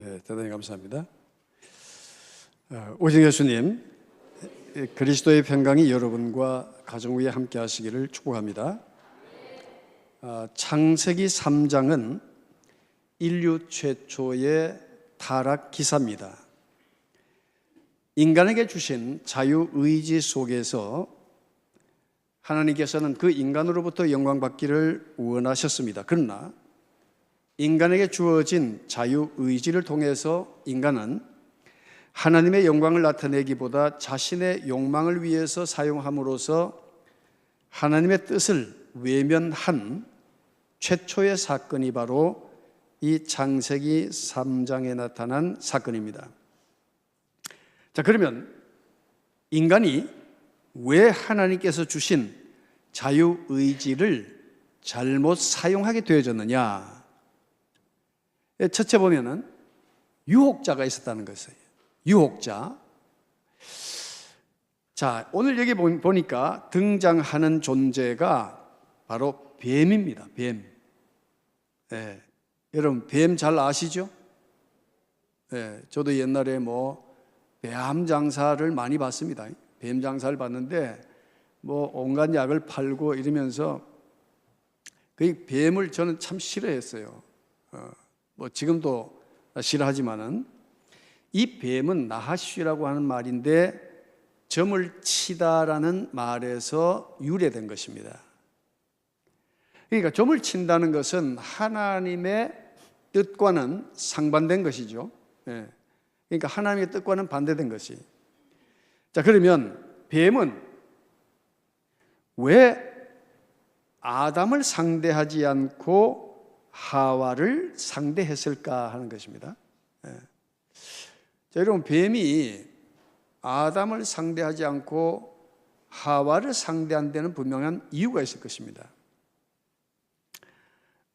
네, 대단히 감사합니다. 오직 예수님, 그리스도의 평강이 여러분과 가정 위에 함께 하시기를 축복합니다. 창세기 3장은 인류 최초의 타락 기사입니다. 인간에게 주신 자유의지 속에서 하나님께서는 그 인간으로부터 영광받기를 원하셨습니다. 그러나 인간에게 주어진 자유의지를 통해서 인간은 하나님의 영광을 나타내기보다 자신의 욕망을 위해서 사용함으로써 하나님의 뜻을 외면한 최초의 사건이 바로 이 창세기 3장에 나타난 사건입니다. 자, 그러면 인간이 왜 하나님께서 주신 자유의지를 잘못 사용하게 되어졌느냐? 첫째 보면은 유혹자가 있었다는 것이에요. 유혹자. 자, 오늘 여기 보니까 등장하는 존재가 바로 뱀입니다. 뱀. 예, 여러분 뱀 잘 아시죠? 예, 저도 옛날에 뱀 장사를 많이 봤습니다. 뱀 장사를 봤는데 온갖 약을 팔고 이러면서 그 뱀을 저는 참 싫어했어요. 지금도 싫어하지만은 이 뱀은 나하쉬라고 하는 말인데 점을 치다라는 말에서 유래된 것입니다. 그러니까 점을 친다는 것은 하나님의 뜻과는 상반된 것이죠. 그러니까 하나님의 뜻과는 반대된 것이. 자, 그러면 뱀은 왜 아담을 상대하지 않고 하와를 상대했을까 하는 것입니다. 자, 여러분 뱀이 아담을 상대하지 않고 하와를 상대한 데는 분명한 이유가 있을 것입니다.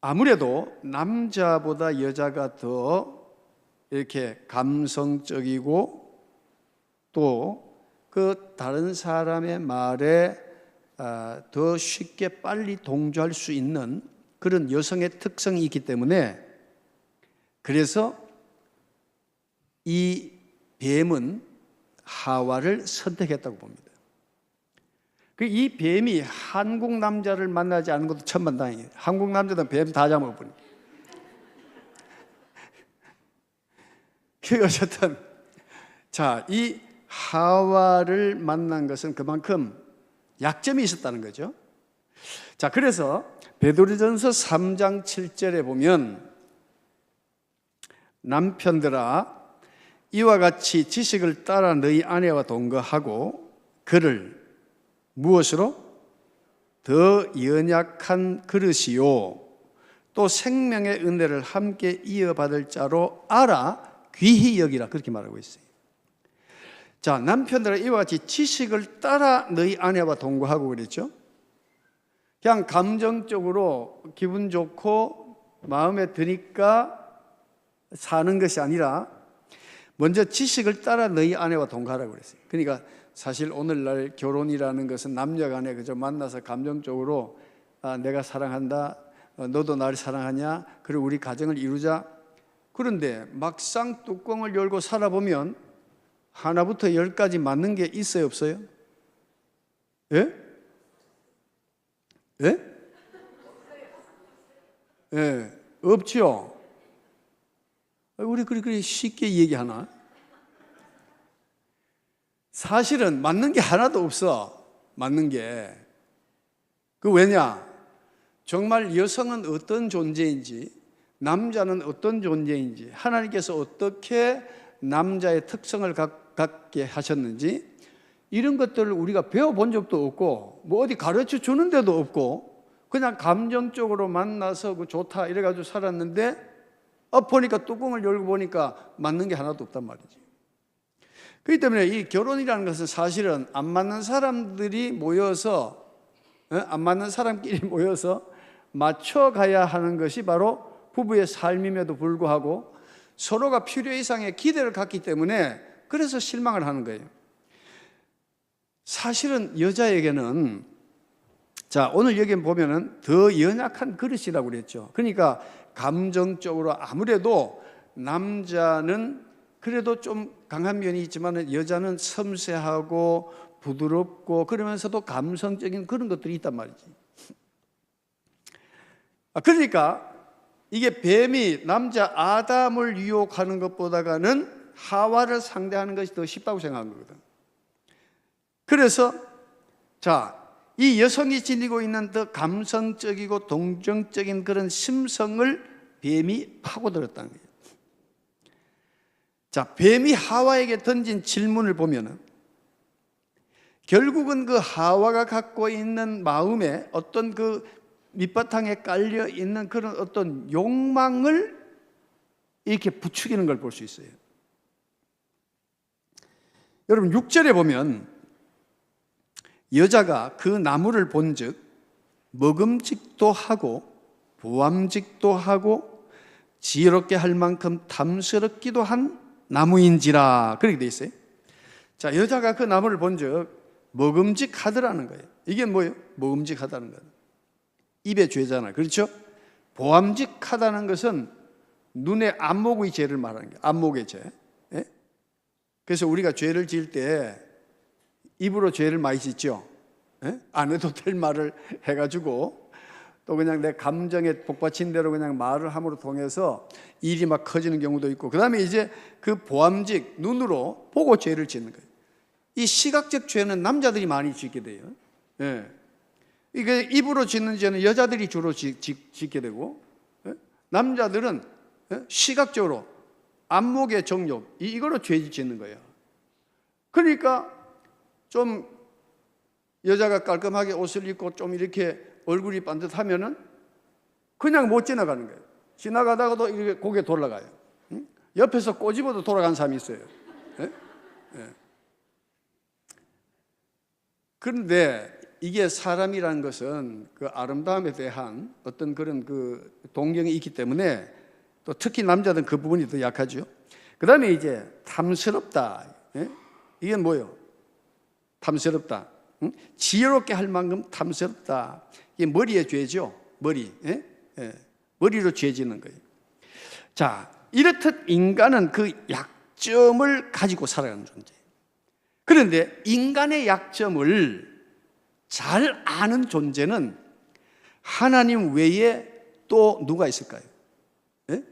아무래도 남자보다 여자가 더 이렇게 감성적이고 또 그 다른 사람의 말에 더 쉽게 빨리 동조할 수 있는 그런 여성의 특성이 있기 때문에 그래서 이 뱀은 하와를 선택했다고 봅니다. 이 뱀이 한국 남자를 만나지 않은 것도 천만다행이에요. 한국 남자들은 뱀 다 잡아버려. 어쨌든 자, 이 하와를 만난 것은 그만큼 약점이 있었다는 거죠. 자, 그래서 베드로전서 3장 7절에 보면 남편들아 이와 같이 지식을 따라 너희 아내와 동거하고 그를 무엇으로? 더 연약한 그릇이요 또 생명의 은혜를 함께 이어받을 자로 알아 귀히 여기라 그렇게 말하고 있어요. 자, 남편들아 이와 같이 지식을 따라 너희 아내와 동거하고 그랬죠. 그냥 감정적으로 기분 좋고 마음에 드니까 사는 것이 아니라 먼저 지식을 따라 너희 아내와 동거하라고 그랬어요. 그러니까 사실 오늘날 결혼이라는 것은 남녀 간에 그저 만나서 감정적으로 내가 사랑한다, 너도 나를 사랑하냐, 그리고 우리 가정을 이루자. 그런데 막상 뚜껑을 열고 살아보면 하나부터 10까지 맞는 게 있어요, 없어요? 예? 예? 예, 없죠. 우리 그리 쉽게 얘기하나? 사실은 맞는 게 하나도 없어. 맞는 게. 왜냐? 정말 여성은 어떤 존재인지, 남자는 어떤 존재인지, 하나님께서 어떻게 남자의 특성을 갖게 하셨는지 이런 것들을 우리가 배워본 적도 없고 어디 가르쳐 주는 데도 없고 그냥 감정적으로 만나서 좋다 이래가지고 살았는데 보니까 뚜껑을 열고 보니까 맞는 게 하나도 없단 말이지. 그렇기 때문에 이 결혼이라는 것은 사실은 안 맞는 사람들이 모여서 안 맞는 사람끼리 모여서 맞춰가야 하는 것이 바로 부부의 삶임에도 불구하고 서로가 필요 이상의 기대를 갖기 때문에 그래서 실망을 하는 거예요. 사실은 여자에게는 자, 오늘 여기 보면은 더 연약한 그릇이라고 그랬죠. 그러니까 감정적으로 아무래도 남자는 그래도 좀 강한 면이 있지만 여자는 섬세하고 부드럽고 그러면서도 감성적인 그런 것들이 있단 말이지. 그러니까 이게 뱀이 남자 아담을 유혹하는 것보다는 하와를 상대하는 것이 더 쉽다고 생각한 거거든. 그래서 이 여성이 지니고 있는 더 감성적이고 동정적인 그런 심성을 뱀이 파고들었다는 거예요. 뱀이 하와에게 던진 질문을 보면은 결국은 그 하와가 갖고 있는 마음에 어떤 그 밑바탕에 깔려 있는 그런 어떤 욕망을 이렇게 부추기는 걸 볼 수 있어요. 여러분 6절에 보면 여자가 그 나무를 본즉 먹음직도 하고 보암직도 하고 지혜롭게 할 만큼 탐스럽기도 한 나무인지라 그렇게 돼 있어요. 여자가 그 나무를 본즉 먹음직하더라는 거예요. 이게 뭐예요? 먹음직하다는 거예요. 입에 죄잖아요. 그렇죠? 보암직하다는 것은 눈의 안목의 죄를 말하는 거예요. 안목의 죄. 예? 그래서 우리가 죄를 지을 때 입으로 죄를 많이 짓죠. 예? 안 해도 될 말을 해가지고 또 그냥 내 감정에 복받친 대로 그냥 말을 함으로 통해서 일이 막 커지는 경우도 있고, 그 다음에 이제 그 보암직 눈으로 보고 죄를 짓는 거예요. 이 시각적 죄는 남자들이 많이 짓게 돼요. 예. 이게 입으로 짓는 죄는 여자들이 주로 짓게 되고, 예? 남자들은 시각적으로 안목의 정욕 이걸로 죄 짓는 거예요. 그러니까 좀 여자가 깔끔하게 옷을 입고 좀 이렇게 얼굴이 반듯하면은 그냥 못 지나가는 거예요. 지나가다가도 이렇게 고개 돌아가요. 응? 옆에서 꼬집어도 돌아가는 사람이 있어요. 예? 예. 그런데 이게 사람이라는 것은 그 아름다움에 대한 어떤 그런 그 동경이 있기 때문에 또 특히 남자들은 그 부분이 더 약하죠. 그 다음에 이제 탐스럽다. 예? 이게 뭐예요? 탐스럽다. 응? 지혜롭게 할 만큼 탐스럽다. 이게 머리의 죄죠. 머리. 예? 예. 머리로 죄 짓는 거예요. 이렇듯 인간은 그 약점을 가지고 살아가는 존재예요. 그런데 인간의 약점을 잘 아는 존재는 하나님 외에 또 누가 있을까요? 예?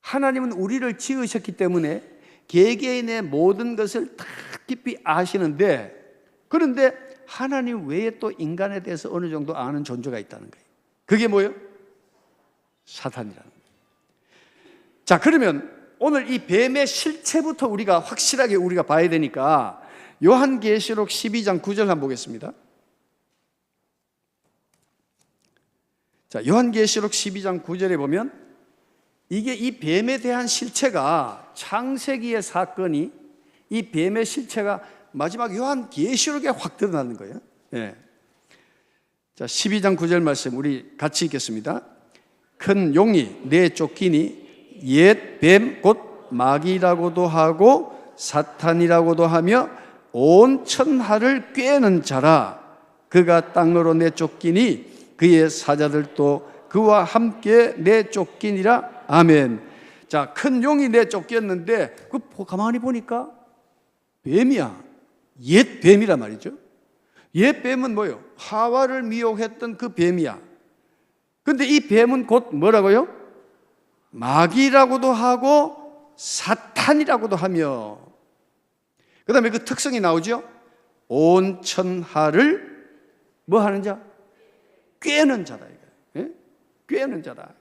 하나님은 우리를 지으셨기 때문에 개개인의 모든 것을 다 깊이 아시는데, 그런데 하나님 외에 또 인간에 대해서 어느 정도 아는 존재가 있다는 거예요. 그게 뭐예요? 사탄이라는 거예요. 그러면 오늘 이 뱀의 실체부터 우리가 확실하게 우리가 봐야 되니까 요한계시록 12장 9절 한번 보겠습니다. 요한계시록 12장 9절에 보면 이게 이 뱀에 대한 실체가 창세기의 사건이 이 뱀의 실체가 마지막 요한계시록에 확 드러나는 거예요. 예. 12장 9절 말씀 우리 같이 읽겠습니다. 큰 용이 내쫓기니 옛 뱀 곧 마귀라고도 하고 사탄이라고도 하며 온 천하를 꿰는 자라. 그가 땅으로 내쫓기니 그의 사자들도 그와 함께 내쫓기니라. 아멘. 큰 용이 내쫓겼는데 그 가만히 보니까 뱀이야. 옛 뱀이란 말이죠. 옛 뱀은 뭐예요? 하와를 미혹했던 그 뱀이야. 근데 이 뱀은 곧 뭐라고요? 마귀라고도 하고 사탄이라고도 하며, 그 다음에 그 특성이 나오죠. 온 천하를 뭐 하는 자? 꿰는 자다. 예? 꿰는 자다.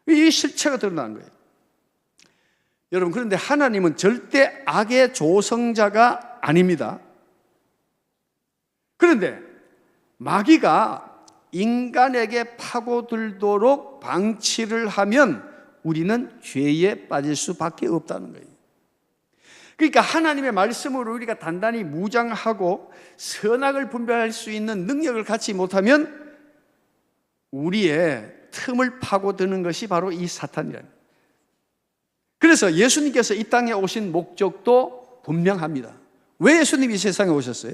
이 실체가 드러나는 거예요. 여러분, 그런데 하나님은 절대 악의 조성자가 아닙니다. 그런데 마귀가 인간에게 파고들도록 방치를 하면 우리는 죄에 빠질 수밖에 없다는 거예요. 그러니까 하나님의 말씀으로 우리가 단단히 무장하고 선악을 분별할 수 있는 능력을 갖지 못하면 우리의 틈을 파고드는 것이 바로 이 사탄이라는 거예요. 그래서 예수님께서 이 땅에 오신 목적도 분명합니다. 왜 예수님이 이 세상에 오셨어요?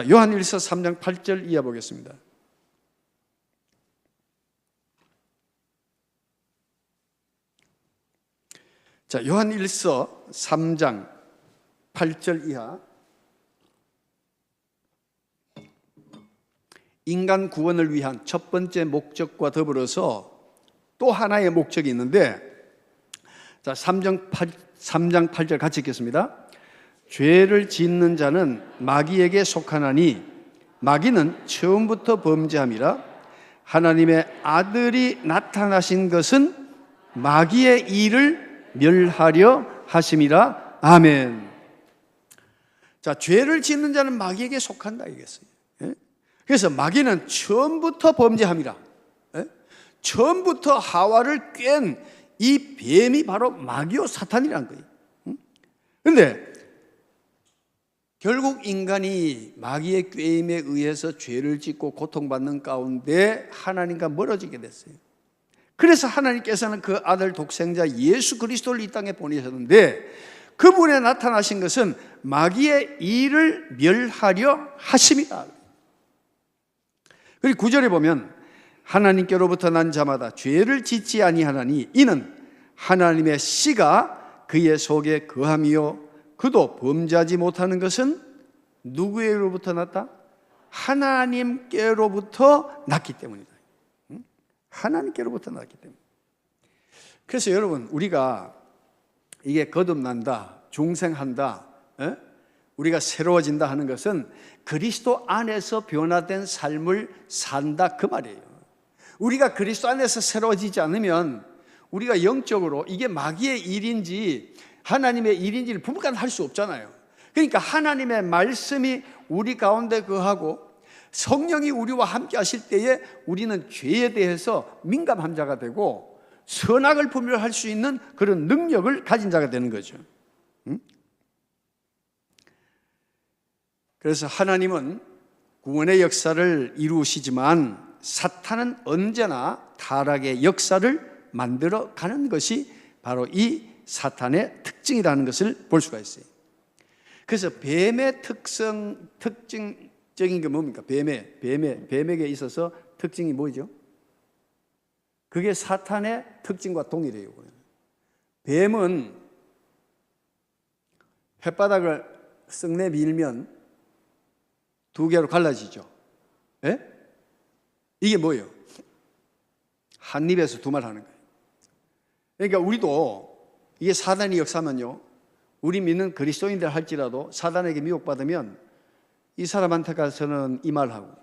요한일서 3장 8절 이하 보겠습니다. 자, 요한 1서 3장 8절 이하. 인간 구원을 위한 첫 번째 목적과 더불어서 또 하나의 목적이 있는데, 자, 3장 8절 같이 읽겠습니다. 죄를 짓는 자는 마귀에게 속하나니 마귀는 처음부터 범죄함이라. 하나님의 아들이 나타나신 것은 마귀의 일을 멸하려 하심이라. 아멘. 자, 죄를 짓는 자는 마귀에게 속한다 이겠어요. 그래서 마귀는 처음부터 범죄함이라. 처음부터 하와를 깬 이 뱀이 바로 마귀요 사탄이란 거예요. 그런데 결국 인간이 마귀의 꾀임에 의해서 죄를 짓고 고통받는 가운데 하나님과 멀어지게 됐어요. 그래서 하나님께서는 그 아들 독생자 예수 그리스도를 이 땅에 보내셨는데, 그분에 나타나신 것은 마귀의 일을 멸하려 하심이다. 그리고 9절에 보면 하나님께로부터 난 자마다 죄를 짓지 아니하나니 이는 하나님의 씨가 그의 속에 거함이요 그도 범죄하지 못하는 것은 누구에게로부터 났다? 하나님께로부터 났기 때문이다. 하나님께로부터 났기 때문에. 그래서 여러분, 우리가 이게 거듭난다, 중생한다, 우리가 새로워진다 하는 것은 그리스도 안에서 변화된 삶을 산다 그 말이에요. 우리가 그리스도 안에서 새로워지지 않으면 우리가 영적으로 이게 마귀의 일인지 하나님의 일인지를 분간할 수 없잖아요. 그러니까 하나님의 말씀이 우리 가운데 거하고 성령이 우리와 함께 하실 때에 우리는 죄에 대해서 민감한 자가 되고 선악을 분별할 수 있는 그런 능력을 가진 자가 되는 거죠. 그래서 하나님은 구원의 역사를 이루시지만 사탄은 언제나 타락의 역사를 만들어 가는 것이 바로 이 사탄의 특징이라는 것을 볼 수가 있어요. 그래서 뱀의 특징적인 게 뭡니까? 뱀에게 있어서 특징이 뭐죠? 그게 사탄의 특징과 동일해요. 뱀은 혓바닥을 썩내 밀면 두 개로 갈라지죠. 예? 이게 뭐예요? 한 입에서 두 말 하는 거예요. 그러니까 우리도 이게 사단의 역사면요, 우리 믿는 그리스도인들 할지라도 사단에게 미혹받으면 이 사람한테 가서는 이 말하고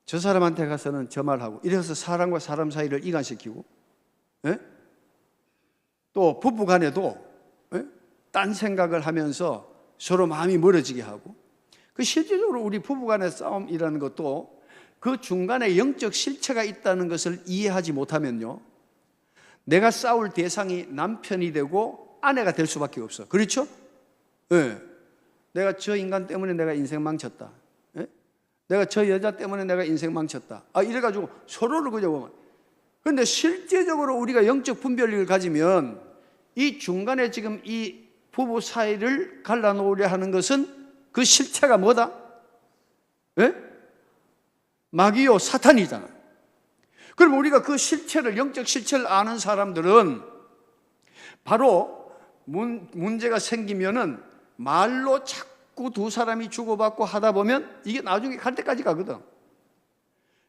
저 사람한테 가서는 저 말하고 이래서 사람과 사람 사이를 이간시키고, 또 부부 간에도 딴 생각을 하면서 서로 마음이 멀어지게 하고, 그 실질적으로 우리 부부 간의 싸움이라는 것도 그 중간에 영적 실체가 있다는 것을 이해하지 못하면요, 내가 싸울 대상이 남편이 되고 아내가 될 수밖에 없어. 그렇죠? 네. 내가 저 인간 때문에 내가 인생 망쳤다. 네? 내가 저 여자 때문에 내가 인생 망쳤다. 이래가지고 서로를 그저 보면. 그런데 실제적으로 우리가 영적 분별력을 가지면 이 중간에 지금 이 부부 사이를 갈라놓으려 하는 것은 그 실체가 뭐다? 네? 마귀요 사탄이잖아. 그럼 우리가 그 실체를, 영적 실체를 아는 사람들은 바로 문제가 생기면은 말로 자꾸 두 사람이 주고받고 하다 보면 이게 나중에 갈 때까지 가거든.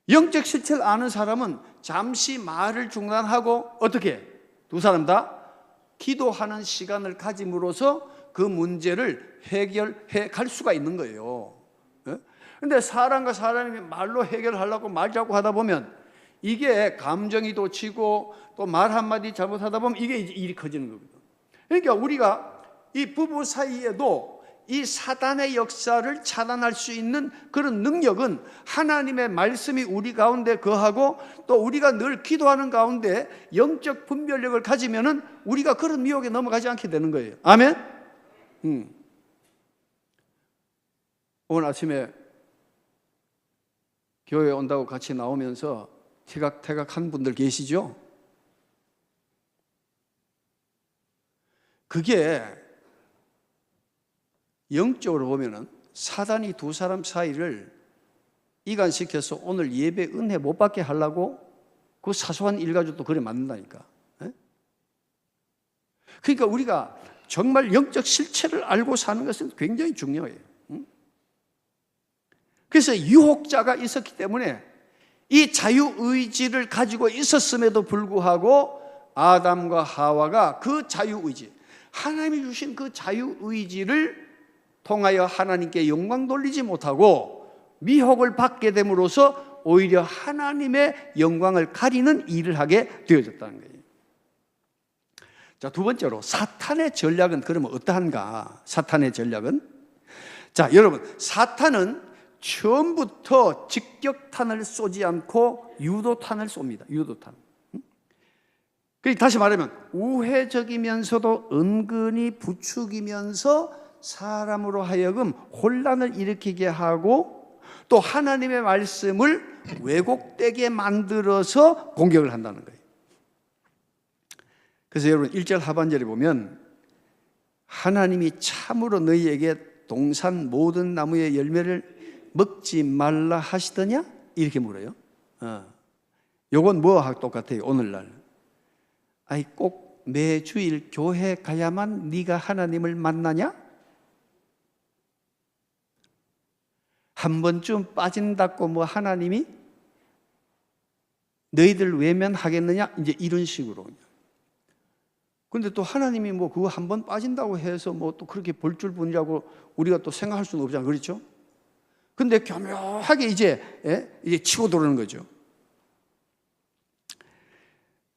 영적 실체를 아는 사람은 잠시 말을 중단하고 어떻게? 두 사람 다 기도하는 시간을 가짐으로써 그 문제를 해결해 갈 수가 있는 거예요. 그런데 사람과 사람이 말로 해결하려고 말 자꾸 하다 보면 이게 감정이 돋치고 또 말 한마디 잘못하다 보면 이게 이제 일이 커지는 거거든. 그러니까 우리가 이 부부 사이에도 이 사단의 역사를 차단할 수 있는 그런 능력은 하나님의 말씀이 우리 가운데 거하고 또 우리가 늘 기도하는 가운데 영적 분별력을 가지면은 우리가 그런 미혹에 넘어가지 않게 되는 거예요. 아멘? 오늘 아침에 교회에 온다고 같이 나오면서 태각태각한 분들 계시죠? 그게 영적으로 보면은 사단이 두 사람 사이를 이간시켜서 오늘 예배 은혜 못 받게 하려고 그 사소한 일 가지고 또 그래 만든다니까. 그러니까 우리가 정말 영적 실체를 알고 사는 것은 굉장히 중요해요. 그래서 유혹자가 있었기 때문에 이 자유의지를 가지고 있었음에도 불구하고 아담과 하와가 그 자유의지, 하나님이 주신 그 자유의지를 통하여 하나님께 영광 돌리지 못하고 미혹을 받게 됨으로써 오히려 하나님의 영광을 가리는 일을 하게 되어졌다는 거예요. 자, 두 번째로 사탄의 전략은 그러면 어떠한가? 사탄의 전략은, 자, 여러분, 사탄은 처음부터 직격탄을 쏘지 않고 유도탄을 쏩니다. 유도탄. 다시 말하면 우회적이면서도 은근히 부추기면서 사람으로 하여금 혼란을 일으키게 하고 또 하나님의 말씀을 왜곡되게 만들어서 공격을 한다는 거예요. 그래서 여러분 1절 하반절에 보면 하나님이 참으로 너희에게 동산 모든 나무의 열매를 먹지 말라 하시더냐? 이렇게 물어요. 요건 뭐하고 똑같아요? 오늘날 아이 꼭 매주일 교회 가야만 네가 하나님을 만나냐? 한 번쯤 빠진다고 뭐 하나님이 너희들 외면하겠느냐? 이제 이런 식으로. 근데 또 하나님이 뭐 그거 한 번 빠진다고 해서 뭐 또 그렇게 볼 줄 뿐이라고 우리가 또 생각할 수는 없잖아요. 그렇죠? 근데 교묘하게 이제 치고 들어오는 거죠.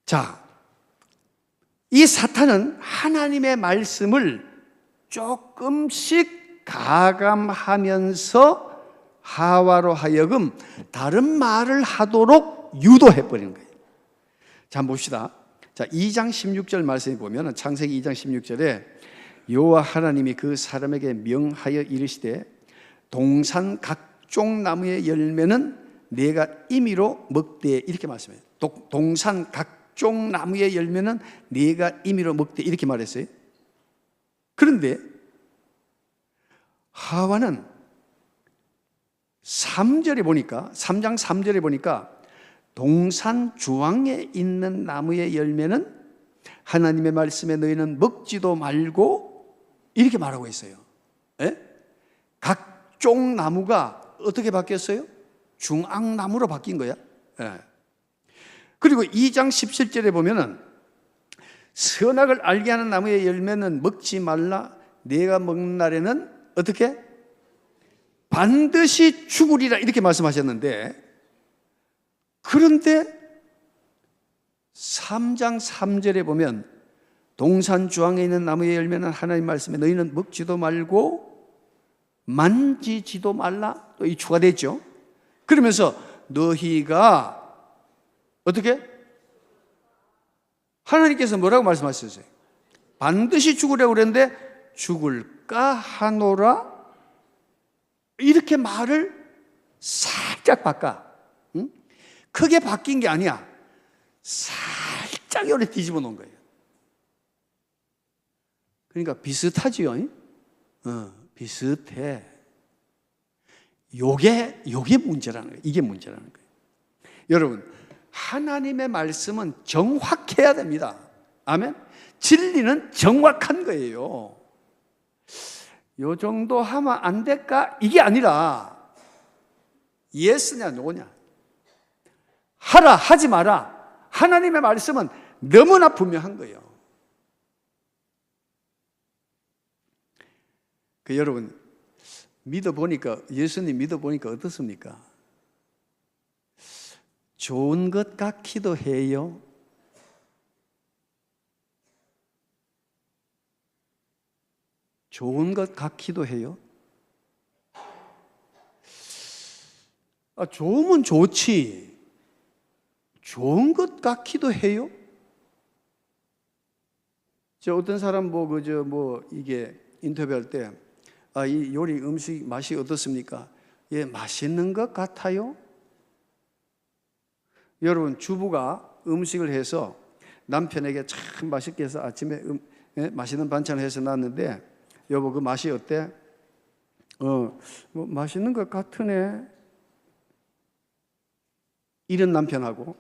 자, 이 사탄은 하나님의 말씀을 조금씩 가감하면서 하와로 하여금 다른 말을 하도록 유도해버리는 거예요. 자, 한번 봅시다. 자, 2장 16절 말씀에 보면 창세기 2장 16절에 여호와 하나님이 그 사람에게 명하여 이르시되 동산 각종 나무의 열매는 네가 임의로 먹되 이렇게 말씀해요. 동산 각종 나무의 열매는 네가 임의로 먹되 이렇게 말했어요. 그런데 하와는 3절에 보니까 3장 3절에 보니까 동산 주황에 있는 나무의 열매는 하나님의 말씀에 너희는 먹지도 말고 이렇게 말하고 있어요. 예? 각종 나무가 어떻게 바뀌었어요? 중앙나무로 바뀐 거야. 예. 그리고 2장 17절에 보면은 선악을 알게 하는 나무의 열매는 먹지 말라. 네가 먹는 날에는 어떻게? 반드시 죽으리라 이렇게 말씀하셨는데, 그런데 3장 3절에 보면 동산 주황에 있는 나무의 열매는 하나님 말씀에 너희는 먹지도 말고 만지지도 말라. 또 이 추가됐죠. 그러면서 너희가 어떻게? 하나님께서 뭐라고 말씀하셨어요? 반드시 죽으려고 그랬는데 죽을까 하노라. 이렇게 말을 살짝 바꿔. 응? 크게 바뀐 게 아니야. 살짝 요래 뒤집어 놓은 거예요. 그러니까 비슷하지요. 비슷해. 요게 문제라는 거예요. 이게 문제라는 거예요. 여러분, 하나님의 말씀은 정확해야 됩니다. 아멘. 진리는 정확한 거예요. 요 정도 하면 안 될까? 이게 아니라 예스냐 노냐, 하라 하지 마라. 하나님의 말씀은 너무나 분명한 거예요. 여러분 믿어보니까, 예수님 믿어보니까 어떻습니까? 좋은 것 같기도 해요. 좋은 것 같기도 해요. 좋으면 좋지. 좋은 것 같기도 해요. 어떤 사람 이게 인터뷰할 때, 이 요리 음식 맛이 어떻습니까? 예, 맛있는 것 같아요. 여러분, 주부가 음식을 해서 남편에게 참 맛있게 해서 아침에 맛있는 반찬을 해서 놨는데, 여보 그 맛이 어때? 뭐 맛있는 것 같으네. 이런 남편하고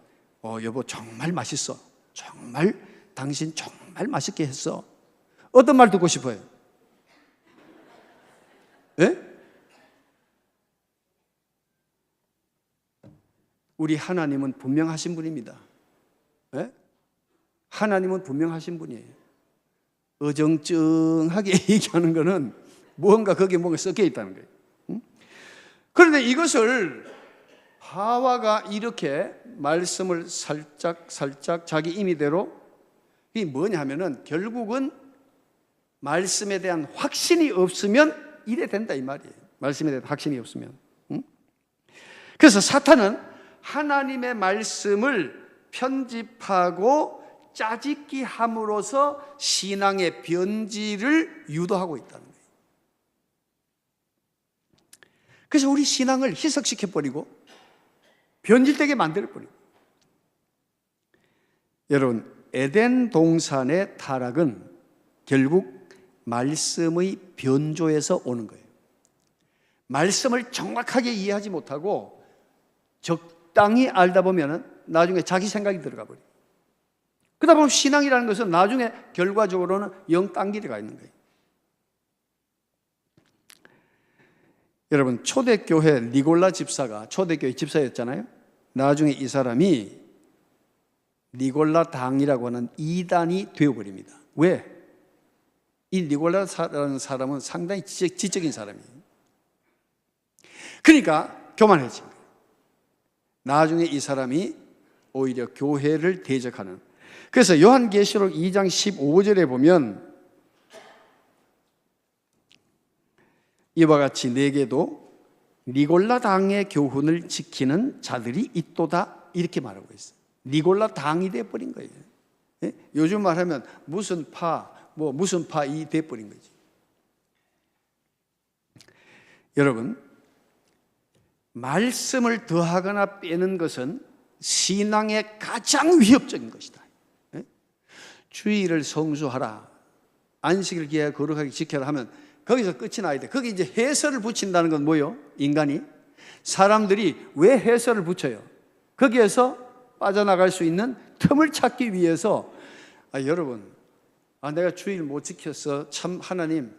여보 정말 맛있어. 정말 당신 정말 정말 맛있게 했어. 어떤 말 듣고 싶어요? 예? 우리 하나님은 분명하신 분입니다. 예? 하나님은 분명하신 분이에요. 어정쩡하게 얘기하는 거는 뭔가 거기에 뭔가 섞여 있다는 거예요. 그런데 이것을 하와가 이렇게 말씀을 살짝 자기 임의대로, 이게 뭐냐 하면은 결국은 말씀에 대한 확신이 없으면 이래 된다 이 말이에요. 말씀에 대한 확신이 없으면. 그래서 사탄은 하나님의 말씀을 편집하고 짜집기 함으로써 신앙의 변질을 유도하고 있다는 거예요. 그래서 우리 신앙을 희석시켜버리고 변질되게 만들어버리고. 여러분, 에덴 동산의 타락은 결국 말씀의 변조에서 오는 거예요. 말씀을 정확하게 이해하지 못하고 적당히 알다 보면 나중에 자기 생각이 들어가 버려요. 그러다 보면 신앙이라는 것은 나중에 결과적으로는 영 딴길에 가 있는 거예요. 여러분, 초대교회 니골라 집사가 초대교회 집사였잖아요. 나중에 이 사람이 니골라 당이라고 하는 이단이 되어버립니다. 왜? 이 니골라라는 사람은 상당히 지적인 사람이에요. 그러니까 교만해진 거예요. 나중에 이 사람이 오히려 교회를 대적하는. 그래서 요한계시록 2장 15절에 보면 이와 같이 내게도 니골라 당의 교훈을 지키는 자들이 있도다, 이렇게 말하고 있어요. 니골라 당이 돼버린 거예요. 예? 요즘 말하면 무슨 파 이 돼버린 거지. 여러분, 말씀을 더하거나 빼는 것은 신앙의 가장 위협적인 것이다. 예? 주일을 성수하라, 안식일 기하여 거룩하게 지켜라 하면 거기서 끝이 나야 돼. 거기 이제 해설을 붙인다는 건 뭐예요? 인간이, 사람들이 왜 해설을 붙여요? 거기에서 빠져나갈 수 있는 틈을 찾기 위해서, 여러분, 내가 주일 못 지켰어. 참 하나님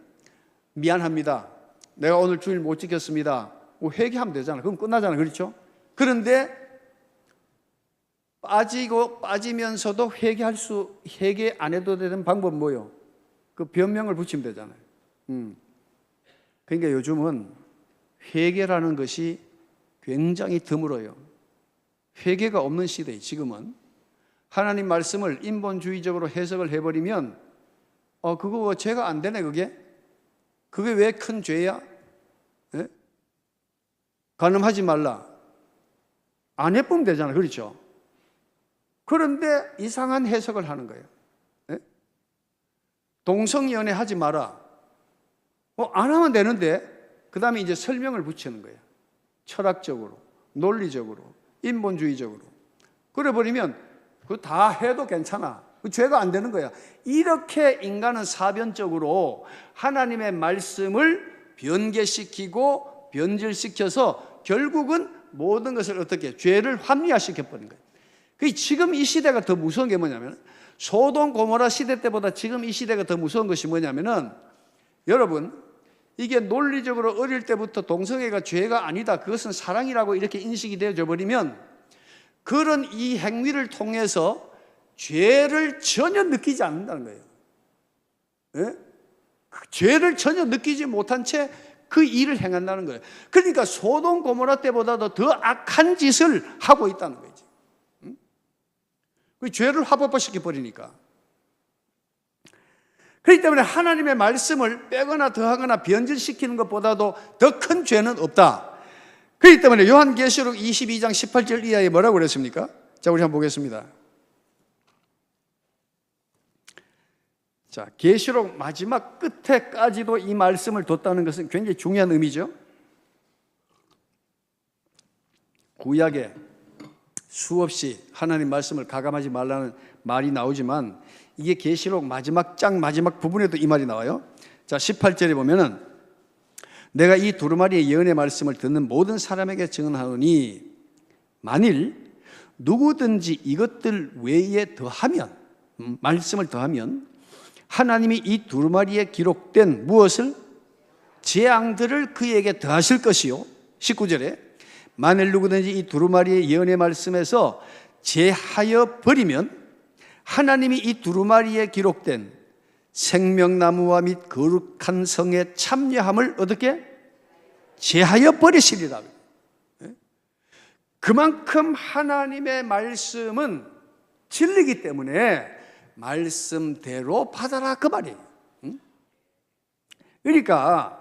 미안합니다. 내가 오늘 주일 못 지켰습니다. 회개하면 되잖아. 그럼 끝나잖아. 그렇죠? 그런데 빠지면서도 회개 안 해도 되는 방법은 뭐예요? 그 변명을 붙이면 되잖아요. 그러니까 요즘은 회개라는 것이 굉장히 드물어요. 회개가 없는 시대에 지금은 하나님 말씀을 인본주의적으로 해석을 해버리면 그거 죄가 안 되네. 그게 왜 큰 죄야? 예? 간음하지 말라, 안 해보면 되잖아. 그렇죠? 그런데 이상한 해석을 하는 거예요. 예? 동성연애 하지 마라, 안 하면 되는데, 그 다음에 이제 설명을 붙이는 거예요. 철학적으로, 논리적으로, 인본주의적으로. 그래 버리면 그거 다 해도 괜찮아. 그 죄가 안 되는 거야. 이렇게 인간은 사변적으로 하나님의 말씀을 변개시키고 변질시켜서 결국은 모든 것을 어떻게 죄를 합리화시켜버린 거예요. 지금 이 시대가 더 무서운 게 뭐냐면, 소돔 고모라 시대 때보다 지금 이 시대가 더 무서운 것이 뭐냐면은, 여러분, 이게 논리적으로 어릴 때부터 동성애가 죄가 아니다, 그것은 사랑이라고 이렇게 인식이 되어져 버리면 그런 이 행위를 통해서 죄를 전혀 느끼지 않는다는 거예요. 예? 죄를 전혀 느끼지 못한 채 그 일을 행한다는 거예요. 그러니까 소돔 고모라 때보다도 더 악한 짓을 하고 있다는 거지. 그 죄를 합법화시켜 버리니까. 그렇기 때문에 하나님의 말씀을 빼거나 더하거나 변질시키는 것보다도 더 큰 죄는 없다. 그렇기 때문에 요한계시록 22장 18절 이하에 뭐라고 그랬습니까? 자, 우리 한번 보겠습니다. 자, 계시록 마지막 끝에까지도 이 말씀을 뒀다는 것은 굉장히 중요한 의미죠. 구약에 수없이 하나님 말씀을 가감하지 말라는 말이 나오지만 이게 계시록 마지막 장 마지막 부분에도 이 말이 나와요. 자, 18절에 보면은 내가 이 두루마리의 예언의 말씀을 듣는 모든 사람에게 증언하노니 만일 누구든지 이것들 외에 더하면, 말씀을 더하면 하나님이 이 두루마리에 기록된 무엇을? 재앙들을 그에게 더하실 것이요. 19절에 만일 누구든지 이 두루마리의 예언의 말씀에서 제하여 버리면 하나님이 이 두루마리에 기록된 생명나무와 및 거룩한 성의 참여함을 어떻게? 제하여 버리시리라. 그만큼 하나님의 말씀은 진리이기 때문에 말씀대로 받아라 그 말이에요. 그러니까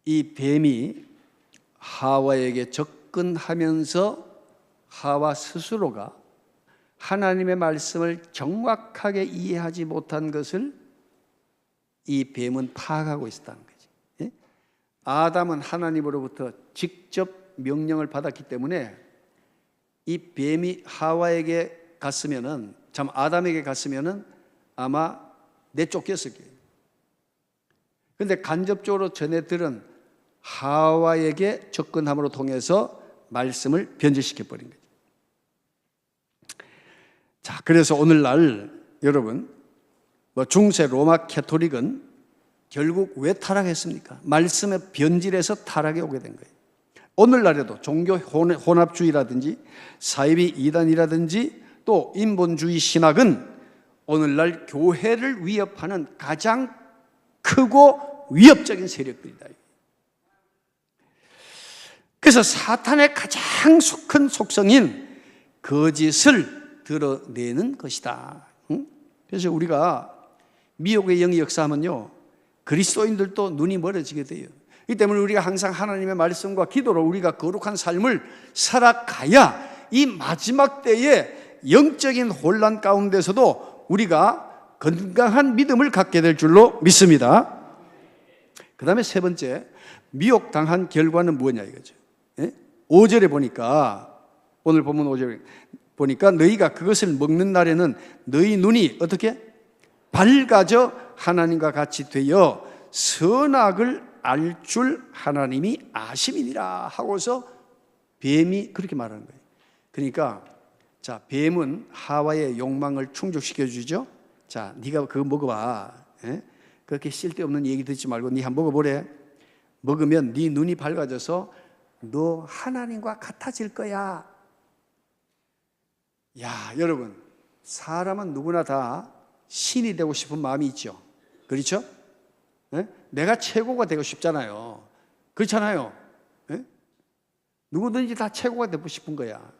이 뱀이 하와에게 접근하면서 하와 스스로가 하나님의 말씀을 정확하게 이해하지 못한 것을 이 뱀은 파악하고 있었다는 거지. 아담은 하나님으로부터 직접 명령을 받았기 때문에 이 뱀이 하와에게 갔으면은, 참 아담에게 갔으면은 아마 내쫓겼을 거예요. 그런데 간접적으로 전해 들은 하와에게 접근함으로 통해서 말씀을 변질시켜 버린 거죠. 자, 그래서 오늘날 여러분, 중세 로마 캐토릭은 결국 왜 타락했습니까? 말씀의 변질에서 타락이 오게 된 거예요. 오늘날에도 종교 혼합주의라든지 사이비 이단이라든지 또 인본주의 신학은 오늘날 교회를 위협하는 가장 크고 위협적인 세력들이다. 그래서 사탄의 가장 큰 속성인 거짓을 드러내는 것이다. 그래서 우리가 미혹의 영이 역사하면요, 그리스도인들도 눈이 멀어지게 돼요. 이 때문에 우리가 항상 하나님의 말씀과 기도로 우리가 거룩한 삶을 살아가야 이 마지막 때에 영적인 혼란 가운데서도 우리가 건강한 믿음을 갖게 될 줄로 믿습니다. 그 다음에 세 번째, 미혹당한 결과는 뭐냐 이거죠. 5절에 보니까, 오늘 본문 5절에 보니까 너희가 그것을 먹는 날에는 너희 눈이 어떻게? 밝아져 하나님과 같이 되어 선악을 알 줄 하나님이 아심이니라 하고서 뱀이 그렇게 말하는 거예요. 그러니까 자, 뱀은 하와의 욕망을 충족시켜 주죠. 자, 네가 그거 먹어봐. 그렇게 쓸데없는 얘기 듣지 말고 네 한번 먹어보래. 먹으면 네 눈이 밝아져서 너 하나님과 같아질 거야. 야, 여러분, 사람은 누구나 다 신이 되고 싶은 마음이 있죠. 그렇죠? 내가 최고가 되고 싶잖아요. 그렇잖아요. 누구든지 다 최고가 되고 싶은 거야.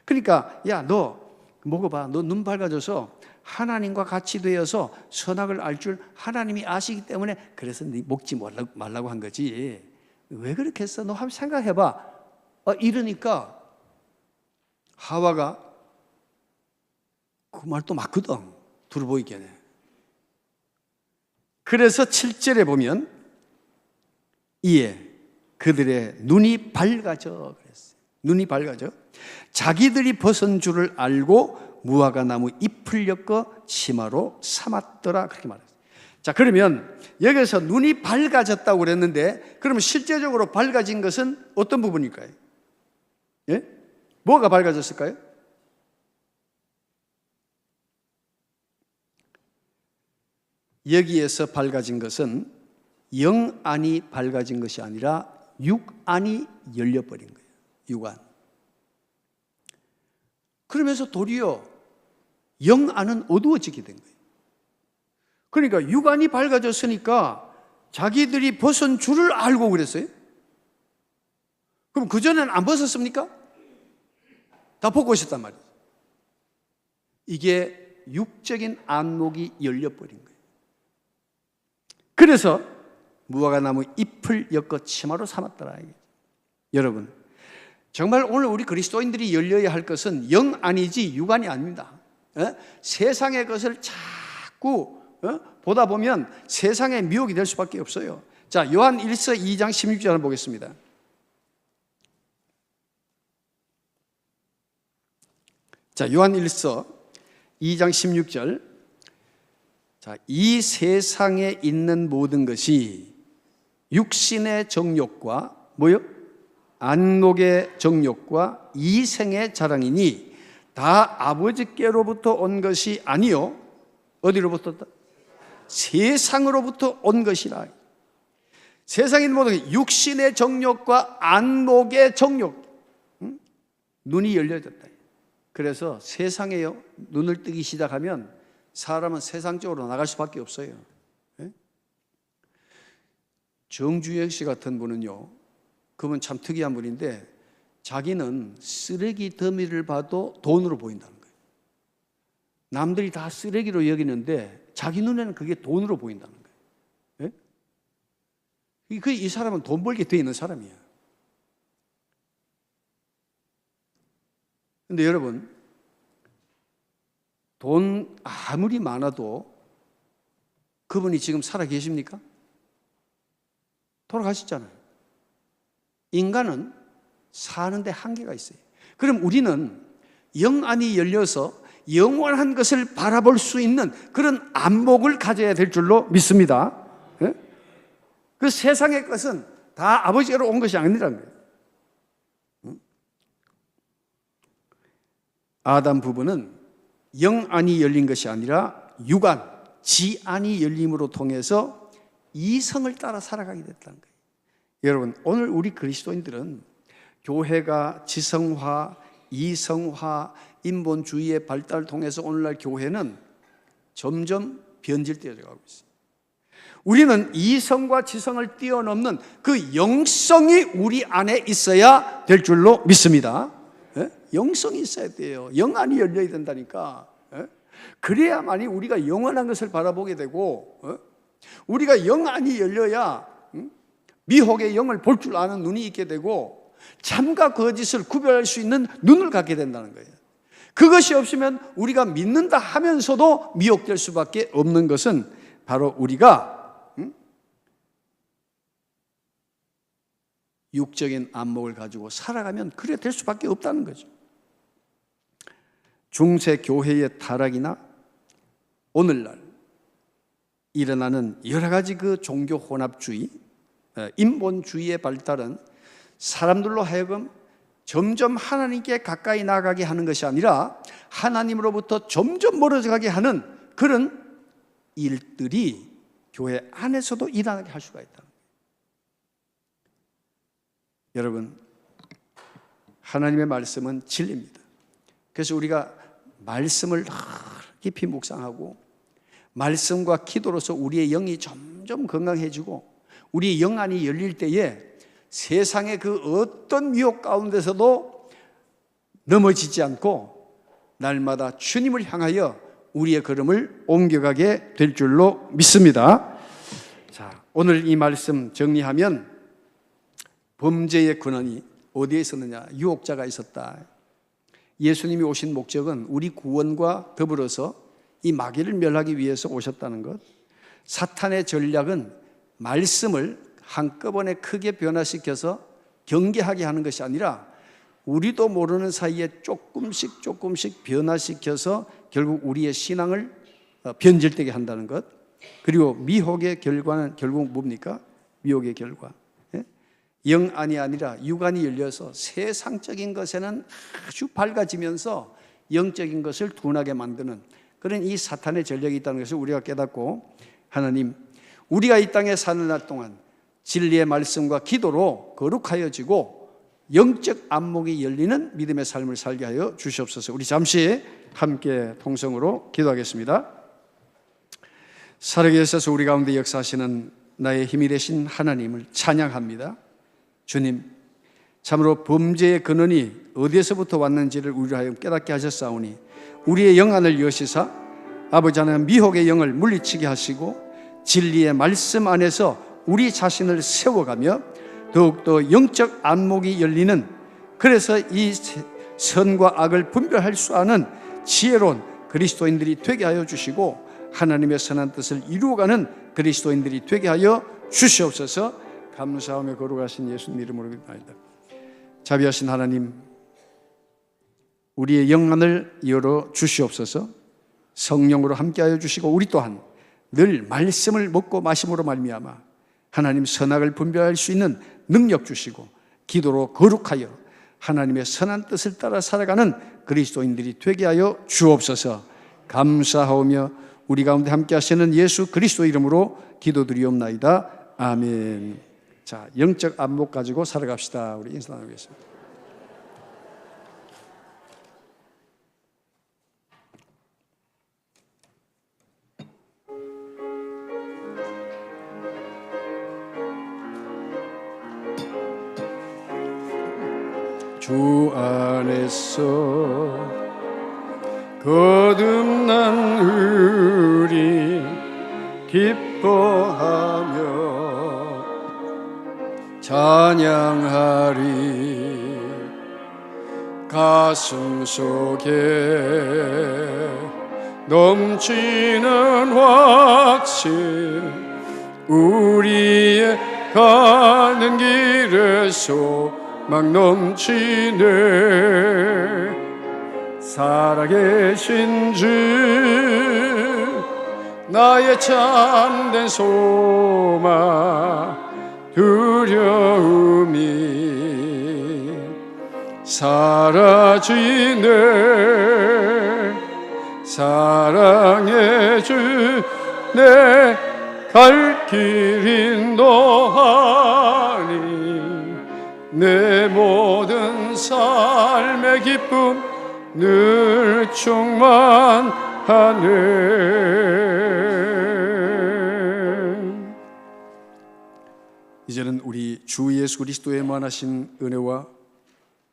그러니까 야, 너 먹어봐. 너 눈 밝아져서 하나님과 같이 되어서 선악을 알 줄 하나님이 아시기 때문에 그래서 네 먹지 말라고 한 거지. 왜 그렇게 했어? 너 한번 생각해봐. 이러니까 하와가 그 말도 맞거든. 둘 보이겠네. 그래서 7절에 보면 이에 그들의 눈이 밝아져 그랬어요. 눈이 밝아져 자기들이 벗은 줄을 알고 무화과 나무 잎을 엮어 치마로 삼았더라 그렇게 말했어요. 자, 그러면 여기서 눈이 밝아졌다고 그랬는데 그러면 실제적으로 밝아진 것은 어떤 부분일까요? 예? 뭐가 밝아졌을까요? 여기에서 밝아진 것은 영안이 밝아진 것이 아니라 육안이 열려버린 거예요. 육안. 그러면서 도리어 영안은 어두워지게 된 거예요. 그러니까 육안이 밝아졌으니까 자기들이 벗은 줄을 알고 그랬어요. 그럼 그전에는 안 벗었습니까? 다 벗고 있었단 말이에요. 이게 육적인 안목이 열려버린 거예요. 그래서 무화과 나무 잎을 엮어 치마로 삼았더라. 여러분, 정말 오늘 우리 그리스도인들이 열려야 할 것은 영안이지 육안이 아닙니다. 세상의 것을 자꾸 보다 보면 세상의 미혹이 될 수밖에 없어요. 자, 요한 1서 2장 16절을 보겠습니다. 자, 요한 1서 2장 16절. 자, 이 세상에 있는 모든 것이 육신의 정욕과 뭐요? 안목의 정욕과 이생의 자랑이니 다 아버지께로부터 온 것이 아니요. 어디로부터? 세상으로부터 온 것이라. 세상에 있는 모든 육신의 정욕과 안목의 정욕, 눈이 열려졌다. 그래서 세상에요, 눈을 뜨기 시작하면 사람은 세상 쪽으로 나갈 수밖에 없어요. 정주영 씨 같은 분은요, 그분 참 특이한 분인데 자기는 쓰레기 더미를 봐도 돈으로 보인다는 거예요. 남들이 다 쓰레기로 여기는데 자기 눈에는 그게 돈으로 보인다는 거예요. 이 사람은 돈 벌게 돼 있는 사람이야. 근데 여러분, 돈 아무리 많아도 그분이 지금 살아 계십니까? 돌아가셨잖아요. 인간은 사는데 한계가 있어요. 그럼 우리는 영안이 열려서 영원한 것을 바라볼 수 있는 그런 안목을 가져야 될 줄로 믿습니다. 그 세상의 것은 다 아버지로 온 것이 아니라는 거예요. 아담 부부는 영안이 열린 것이 아니라 육안, 지안이 열림으로 통해서 이성을 따라 살아가게 됐다는 거예요. 여러분, 오늘 우리 그리스도인들은 교회가 지성화, 이성화, 인본주의의 발달을 통해서 오늘날 교회는 점점 변질되어 가고 있습니다. 우리는 이성과 지성을 뛰어넘는 그 영성이 우리 안에 있어야 될 줄로 믿습니다. 영성이 있어야 돼요. 영안이 열려야 된다니까. 그래야만이 우리가 영원한 것을 바라보게 되고, 우리가 영안이 열려야 미혹의 영을 볼 줄 아는 눈이 있게 되고 참과 거짓을 구별할 수 있는 눈을 갖게 된다는 거예요. 그것이 없으면 우리가 믿는다 하면서도 미혹될 수밖에 없는 것은 바로 우리가 육적인 안목을 가지고 살아가면 그래 될 수밖에 없다는 거죠. 중세 교회의 타락이나 오늘날 일어나는 여러 가지 그 종교 혼합주의, 인본주의의 발달은 사람들로 하여금 점점 하나님께 가까이 나가게 하는 것이 아니라 하나님으로부터 점점 멀어져 가게 하는 그런 일들이 교회 안에서도 일어나게 할 수가 있다. 여러분, 하나님의 말씀은 진리입니다. 그래서 우리가 말씀을 깊이 묵상하고 말씀과 기도로서 우리의 영이 점점 건강해지고 우리의 영안이 열릴 때에 세상의 그 어떤 미혹 가운데서도 넘어지지 않고 날마다 주님을 향하여 우리의 걸음을 옮겨가게 될 줄로 믿습니다. 자, 오늘 이 말씀 정리하면 범죄의 근원이 어디에 있었느냐? 유혹자가 있었다. 예수님이 오신 목적은 우리 구원과 더불어서 이 마귀를 멸하기 위해서 오셨다는 것. 사탄의 전략은 말씀을 한꺼번에 크게 변화시켜서 경계하게 하는 것이 아니라 우리도 모르는 사이에 조금씩 변화시켜서 결국 우리의 신앙을 변질되게 한다는 것. 그리고 미혹의 결과는 결국 뭡니까? 미혹의 결과. 영안이 아니라 육안이 열려서 세상적인 것에는 아주 밝아지면서 영적인 것을 둔하게 만드는 그런 이 사탄의 전략이 있다는 것을 우리가 깨닫고, 하나님, 우리가 이 땅에 사는 날 동안 진리의 말씀과 기도로 거룩하여지고 영적 안목이 열리는 믿음의 삶을 살게 하여 주시옵소서. 우리 잠시 함께 통성으로 기도하겠습니다. 살아계셔서 우리 가운데 역사하시는 나의 힘이 되신 하나님을 찬양합니다. 주님, 참으로 범죄의 근원이 어디에서부터 왔는지를 우리로 하여금 깨닫게 하셨사오니 우리의 영안을 여시사 아버지 하나님 미혹의 영을 물리치게 하시고 진리의 말씀 안에서 우리 자신을 세워가며 더욱더 영적 안목이 열리는, 그래서 이 선과 악을 분별할 수 아는 지혜로운 그리스도인들이 되게 하여 주시고 하나님의 선한 뜻을 이루어가는 그리스도인들이 되게 하여 주시옵소서. 감사하며 거룩하신 예수님 이름으로 기도합니다. 자비하신 하나님, 우리의 영안을 열어 주시옵소서. 성령으로 함께하여 주시고 우리 또한 늘 말씀을 먹고 마심으로 말미암아 하나님 선악을 분별할 수 있는 능력 주시고 기도로 거룩하여 하나님의 선한 뜻을 따라 살아가는 그리스도인들이 되게 하여 주옵소서. 감사하오며 우리 가운데 함께 하시는 예수 그리스도 이름으로 기도드리옵나이다. 아멘. 자, 영적 안목 가지고 살아갑시다. 우리 인사 나누겠습니다. 주 안에서 거듭난 우리 기뻐하며 찬양하리. 가슴 속에 넘치는 확신, 우리의 가는 길에 소망 넘치네. 살아계신 주 나의 참된 소망, 두려움이 사라지네. 사랑의 주 내 갈 길 인도하니, 내 모든 삶의 기쁨 늘 충만하네. 이제는 우리 주 예수 그리스도의 만하신 은혜와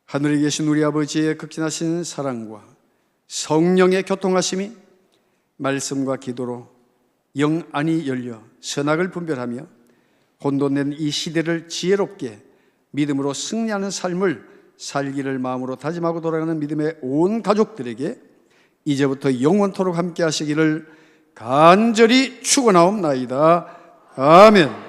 하늘에 계신 우리 아버지의 극진하신 사랑과 성령의 교통하심이 말씀과 기도로 영 안이 열려 선악을 분별하며 혼돈된 이 시대를 지혜롭게 믿음으로 승리하는 삶을 살기를 마음으로 다짐하고 돌아가는 믿음의 온 가족들에게 이제부터 영원토록 함께 하시기를 간절히 축원하옵나이다. 아멘.